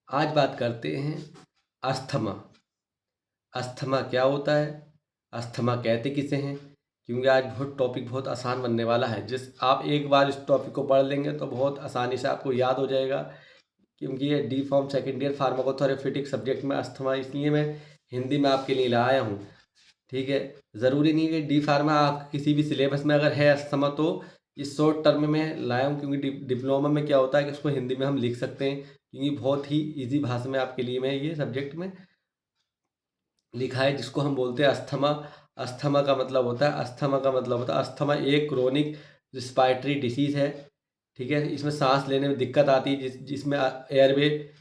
आज बात करते हैं अस्थमा। अस्थमा क्या होता है, अस्थमा कहते किसे हैं? क्योंकि आज टॉपिक बहुत आसान बनने वाला है। जिस आप एक बार इस टॉपिक को पढ़ लेंगे तो बहुत आसानी से आपको याद हो जाएगा। क्योंकि ये D pharm second year pharmacotherapeutic subject में अस्थमा, इसलिए मैं हिंदी में आपके लिए लाया हूँ। ठीक है, ज़रूरी नहीं है कि डी फार्मा आप किसी भी सिलेबस में अगर है अस्थमा तो इस शॉर्ट टर्म में लाया हूँ। क्योंकि डिप्लोमा में क्या होता है कि उसको हिंदी में हम लिख सकते हैं, क्योंकि बहुत ही इजी भाषा में आपके लिए मैं ये सब्जेक्ट में लिखा है, जिसको हम बोलते हैं अस्थमा। अस्थमा का मतलब होता है अस्थमा एक क्रोनिक रिस्पायरेटरी डिसीज़ है। ठीक है, इसमें सांस लेने में दिक्कत आती है, जिसमें एयरवे,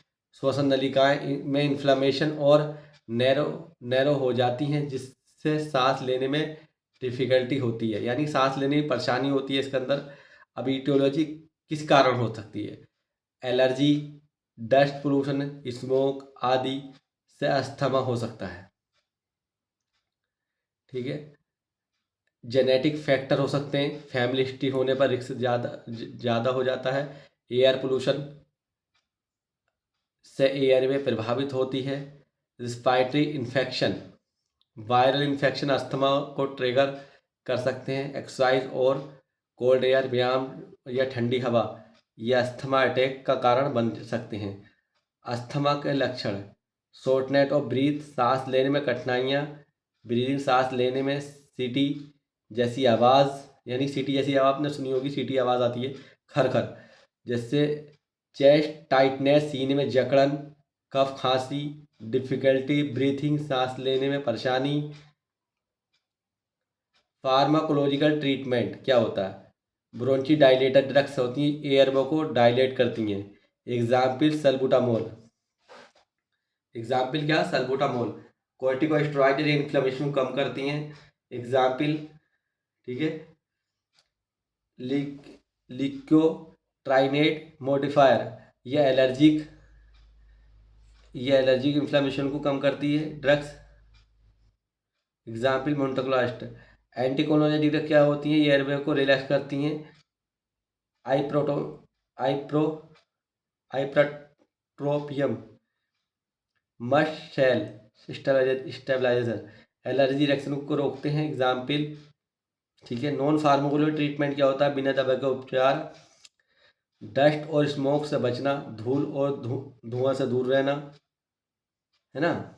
श्वसन नलिकाएं में इन्फ्लामेशन और नैरो नैरो हो जाती हैं, जिससे सांस लेने में डिफ़िकल्टी होती है, यानी सांस लेने में परेशानी होती है इसके अंदर। अब ईटियोलॉजी किस कारण हो सकती है? एलर्जी, डस्ट पोल्यूशन, स्मोक आदि से अस्थमा हो सकता है। ठीक है, जेनेटिक फैक्टर हो सकते हैं, फैमिली हिस्ट्री होने पर रिस्क ज़्यादा हो जाता है। एयर पोल्यूशन से एयरवे प्रभावित होती है। Respiratory infection, viral infection asthma को ट्रिगर कर सकते हैं। एक्सरसाइज और कोल्ड एयर, व्यायाम या ठंडी हवा, ये अस्थमा अटैक का कारण बन सकते हैं। अस्थमा के लक्षण: शॉर्टनेस ऑफ ब्रीथ, सांस लेने में कठिनाइयाँ, ब्रीदिंग, सांस लेने में सीटी जैसी आवाज़, यानी सीटी जैसी आवाज़ आपने सुनी होगी, सीटी आवाज़ आती है खर खर जैसे। चेस्ट टाइटनेस, सीने में जकड़न, कफ खांसी, डिफ़िकल्टी ब्रीथिंग, सांस लेने में परेशानी। फार्माकोलॉजिकल ट्रीटमेंट क्या होता है? ब्रोंची डायलेटर ड्रग्स होती हैं, एयरवे को डायलेट करती हैं। Example salbutamol. एग्जाम्पल क्या? सल्बुटामोल। कॉर्टिकोस्टेरॉइड इन्फ्लेमेशन को कम करती हैं। एग्जाम्पल, ठीक है, लिक्योट्राइनेट मॉडिफायर, ये एलर्जिक इन्फ्लेमेशन को कम करती है drugs. Example montelukast. Anticholinergic drug क्या होती हैं? ये एयरवे को रिलैक्स करती हैं। Ipratro ipro ipratropium, mast cell stabiliser, allergy reaction को रोकते हैं। एग्जाम्पल, ठीक है। नॉन फार्माकोलॉजिकल ट्रीटमेंट क्या होता है? बिना दवा के उपचार। डस्ट और स्मोक से बचना, धूल और धुआं से दूर रहना, है ना।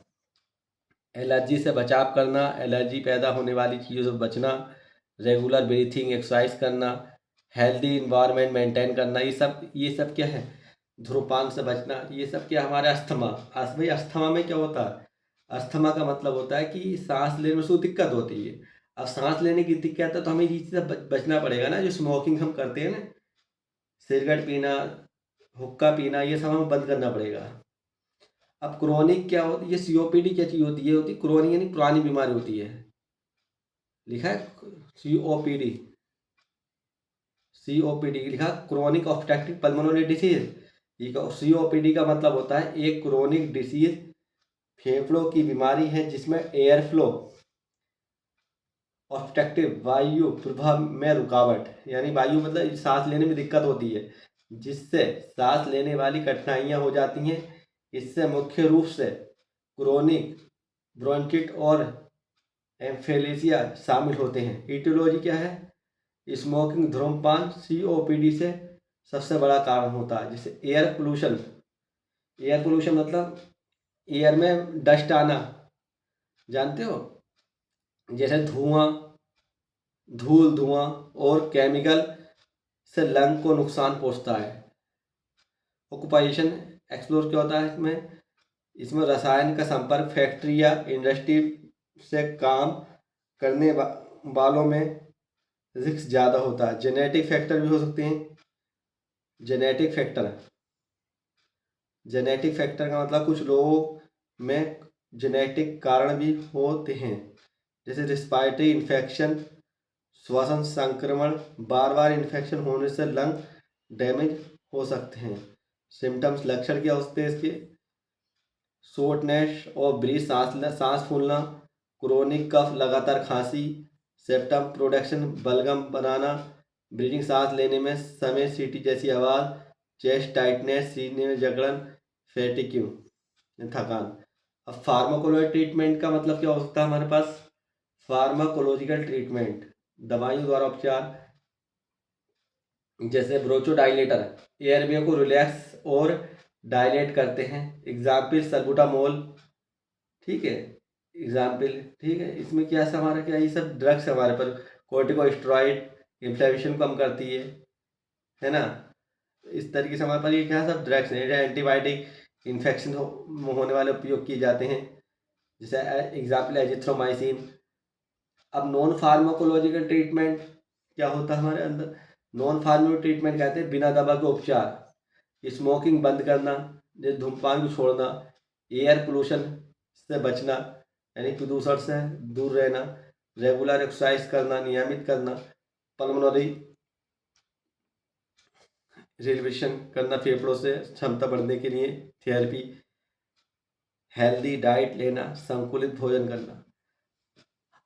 एलर्जी से बचाव करना, एलर्जी पैदा होने वाली चीज़ों से बचना, रेगुलर ब्रीथिंग एक्सरसाइज करना, हेल्दी इन्वायरमेंट मेंटेन करना, ये सब क्या है? धूम्रपान से बचना, ये सब क्या? हमारे अस्थमा। भाई अस्थमा में क्या होता है? अस्थमा का मतलब होता है कि सांस लेने में उसको दिक्कत होती है। अब सांस लेने की दिक्कत है तो हमें ये चीज़ से बचना पड़ेगा ना। जो स्मोकिंग हम करते हैं ना, सिगरेट पीना, हुक्का पीना, ये सब हमें बंद करना पड़ेगा। अब क्रोनिक क्या होती है? ये सीओपीडी क्या चीज़ होती है? ये होती है क्रोनिक, यानी पुरानी बीमारी होती है। लिखा है सीओपीडी, सीओपीडी लिखा, chronic obstructive pulmonary disease. COPD का मतलब होता है एक क्रोनिक डिसीज, फेफड़ों की बीमारी है जिसमें एयर फ्लो ऑब्स्ट्रक्टिव, वायु प्रवाह में रुकावट, यानी वायु मतलब सांस लेने में दिक्कत होती है, जिससे सांस लेने वाली कठिनाइयाँ हो जाती हैं। इससे मुख्य रूप से क्रोनिक ब्रोंकिट और एम्फेलिसिया शामिल होते हैं। ईटियोलॉजी क्या है? स्मोकिंग, धूम्रपान सीओपीडी से सबसे बड़ा कारण होता है। जैसे एयर पोल्यूशन, एयर पोल्यूशन मतलब एयर में डस्ट आना, जानते हो, जैसे धुआं, धूल, धुआं और केमिकल से लंग को नुकसान पहुंचता है। ऑक्यूपाइजेशन एक्सप्लोर क्या होता है इसमें? इसमें रसायन का संपर्क फैक्ट्री या इंडस्ट्री से काम करने वालों में रिस्क ज़्यादा होता है। जेनेटिक फैक्टर भी हो सकते हैं। जेनेटिक फैक्टर, जेनेटिक फैक्टर का मतलब कुछ लोगों में जेनेटिक कारण भी होते हैं, जैसे रिस्पायरेटरी इन्फेक्शन, श्वसन संक्रमण, बार बार इन्फेक्शन होने से लंग डैमेज हो सकते हैं। सिम्टम्स, लक्षण क्या होते हैं इसके? शॉर्टनेस और ब्रीथ, सांस फूलना, क्रोनिक कफ, लगातार खांसी, सेप्टम प्रोडक्शन, बलगम बनाना, ब्रीदिंग, सांस लेने में समय, सीटी जैसी आवाज़, चेस्ट टाइटनेस, सीने में जकड़न, फैटिग्यू, थकान। अब फार्माकोलॉजी ट्रीटमेंट का मतलब क्या हो सकता है हमारे पास? फार्माकोलॉजिकल ट्रीटमेंट, दवाइयों द्वारा उपचार, जैसे ब्रोचोडाइलेटर एयरवे को रिलैक्स और डायलेट करते हैं। एग्जाम्पल सल्बुटामोल, ठीक है, एग्जाम्पल, ठीक है। इसमें क्या है हमारा, क्या ये सब ड्रग्स हमारे पर, कोर्टिकोस्टेरॉइड इन्फ्लेमेशन कम करती है ना। इस तरीके से हमारे पास ये क्या सब ड्रग्स हैं। एंटीबायोटिक इन्फेक्शन होने वाले उपयोग किए जाते हैं, जैसे एग्जाम्पल एजिथ्रोमाइसिन। अब नॉन फार्माकोलॉजिकल ट्रीटमेंट क्या होता है हमारे अंदर? नॉन फार्माकोलॉजिकल ट्रीटमेंट कहते हैं बिना दवा के उपचार। स्मोकिंग बंद करना, जैसे धूम्रपान को छोड़ना, एयर पोल्यूशन से बचना यानी प्रदूषण से दूर रहना, रेगुलर एक्सरसाइज करना, नियमित करना, पल्मोनरी रिलेशन करना, फेफड़ों से क्षमता बढ़ने के लिए थेरेपी, हेल्दी डाइट लेना, संतुलित भोजन करना।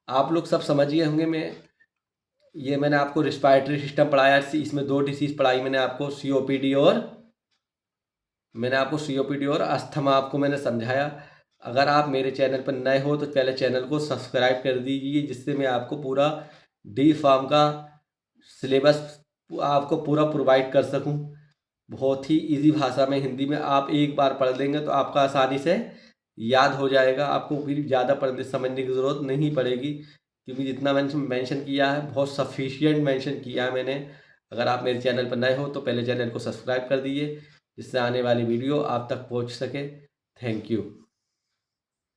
आप लोग सब समझिए होंगे। मैंने आपको रिस्पायरेटरी सिस्टम पढ़ाया, इसमें 2 डिसीज पढ़ाई मैंने आपको, सीओपीडी और अस्थमा आपको मैंने समझाया। अगर आप मेरे चैनल पर नए हो तो पहले चैनल को सब्सक्राइब कर दीजिए, जिससे मैं आपको पूरा डी फार्म का सिलेबस आपको पूरा प्रोवाइड कर सकूं। बहुत ही इजी भाषा में, हिंदी में आप एक बार पढ़ लेंगे तो आपका आसानी से याद हो जाएगा। आपको फिर ज़्यादा पढ़ने समझने की ज़रूरत नहीं पड़ेगी, क्योंकि जितना मैंने मेंशन किया है बहुत सफिशिएंट मेंशन किया है मैंने। अगर आप मेरे चैनल पर नए हो तो पहले चैनल को सब्सक्राइब कर दीजिए, जिससे आने वाली वीडियो आप तक पहुंच सके। Thank you.